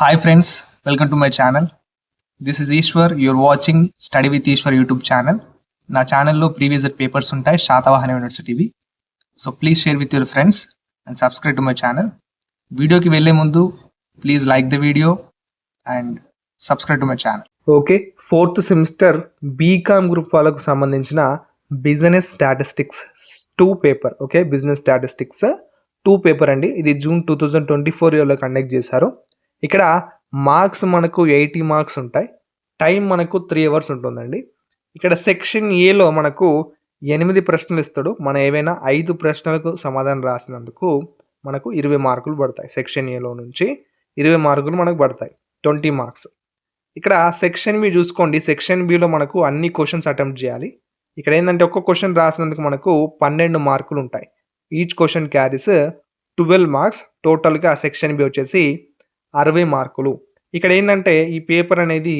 Hi friends, welcome to my channel. This is Ishwar. You're watching Study with Ishwar YouTube channel. నా ఛానల్లో previous papers ఉంటాయి శాతవాహన యూనివర్సిటీవి. So please share with your friends and subscribe to my channel. వీడియోకి వెళ్ళే ముందు please like the video and subscribe to my channel. Okay, 4th semester BCom group వాళ్ళకు సంబంధించిన business statistics 2 paper. Okay, business statistics 2 paper అండి. ఇది June 2024 ఇయర్లో conduct చేశారు. ఇక్కడ మార్క్స్ మనకు 80 మార్క్స్ ఉంటాయి. టైం మనకు 3 అవర్స్ ఉంటుందండి. ఇక్కడ సెక్షన్ ఏలో మనకు 8 ప్రశ్నలు ఇస్తాడు. మనం ఏవైనా 5 ప్రశ్నలకు సమాధానం రాసినందుకు మనకు 20 మార్కులు పడతాయి. సెక్షన్ ఏలో నుంచి 20 మార్కులు మనకు పడతాయి, 20 మార్క్స్. ఇక్కడ సెక్షన్ బి చూసుకోండి. సెక్షన్ బిలో మనకు అన్ని క్వశ్చన్స్ అటెంప్ట్ చేయాలి. ఇక్కడ ఏంటంటే ఒక్క క్వశ్చన్ రాసినందుకు మనకు 12 మార్కులు ఉంటాయి. Each question carries 12 marks. టోటల్గా సెక్షన్ బి వచ్చేసి 60 మార్కులు. ఇక్కడ ఏంటంటే ఈ పేపర్ అనేది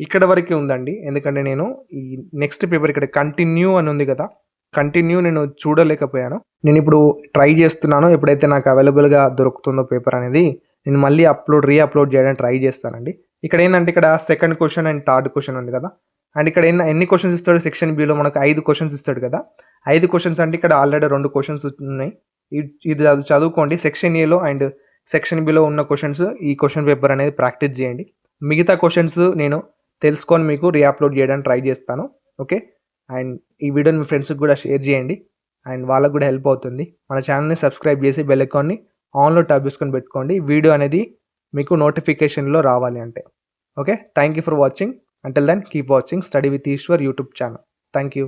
ఇక్కడ వరకే ఉందండి. ఎందుకంటే నేను ఈ నెక్స్ట్ పేపర్ ఇక్కడ కంటిన్యూ అని ఉంది కదా, కంటిన్యూ నేను చూడలేకపోయాను. నేను ఇప్పుడు ట్రై చేస్తున్నాను. ఎప్పుడైతే నాకు అవైలబుల్గా దొరుకుతుందో పేపర్ అనేది నేను మళ్ళీ రీఅప్లోడ్ చేయడానికి ట్రై చేస్తానండి. ఇక్కడ ఏంటంటే ఇక్కడ second question and third question ఉంది కదా, అండ్ ఇక్కడ ఎన్ని క్వశ్చన్స్ ఇస్తాడు సెక్షన్ బిలో మనకు 5 క్వశ్చన్స్ ఇస్తాడు కదా. 5 క్వశ్చన్స్ అంటే ఇక్కడ ఆల్రెడీ 2 క్వశ్చన్స్ ఉన్నాయి. ఇది చదువుకోండి. సెక్షన్ ఏలో అండ్ సెక్షన్ బిలో ఉన్న క్వశ్చన్స్ ఈ క్వశ్చన్ పేపర్ అనేది ప్రాక్టీస్ చేయండి. మిగతా క్వశ్చన్స్ నేను తెలుసుకొని మీకు రీఅప్లోడ్ చేయడానికి ట్రై చేస్తాను. ఓకే, అండ్ ఈ వీడియోని మీ ఫ్రెండ్స్కి కూడా షేర్ చేయండి అండ్ వాళ్ళకు కూడా హెల్ప్ అవుతుంది. మన ఛానల్ని సబ్స్క్రైబ్ చేసి బెల్ ఐకాన్ని ఆన్లో ట్యాప్ చేసుకొని పెట్టుకోండి, వీడియో అనేది మీకు నోటిఫికేషన్లో రావాలి అంటే. Okay, thank you for watching. Until then keep watching study with Eshwar YouTube channel. Thank you.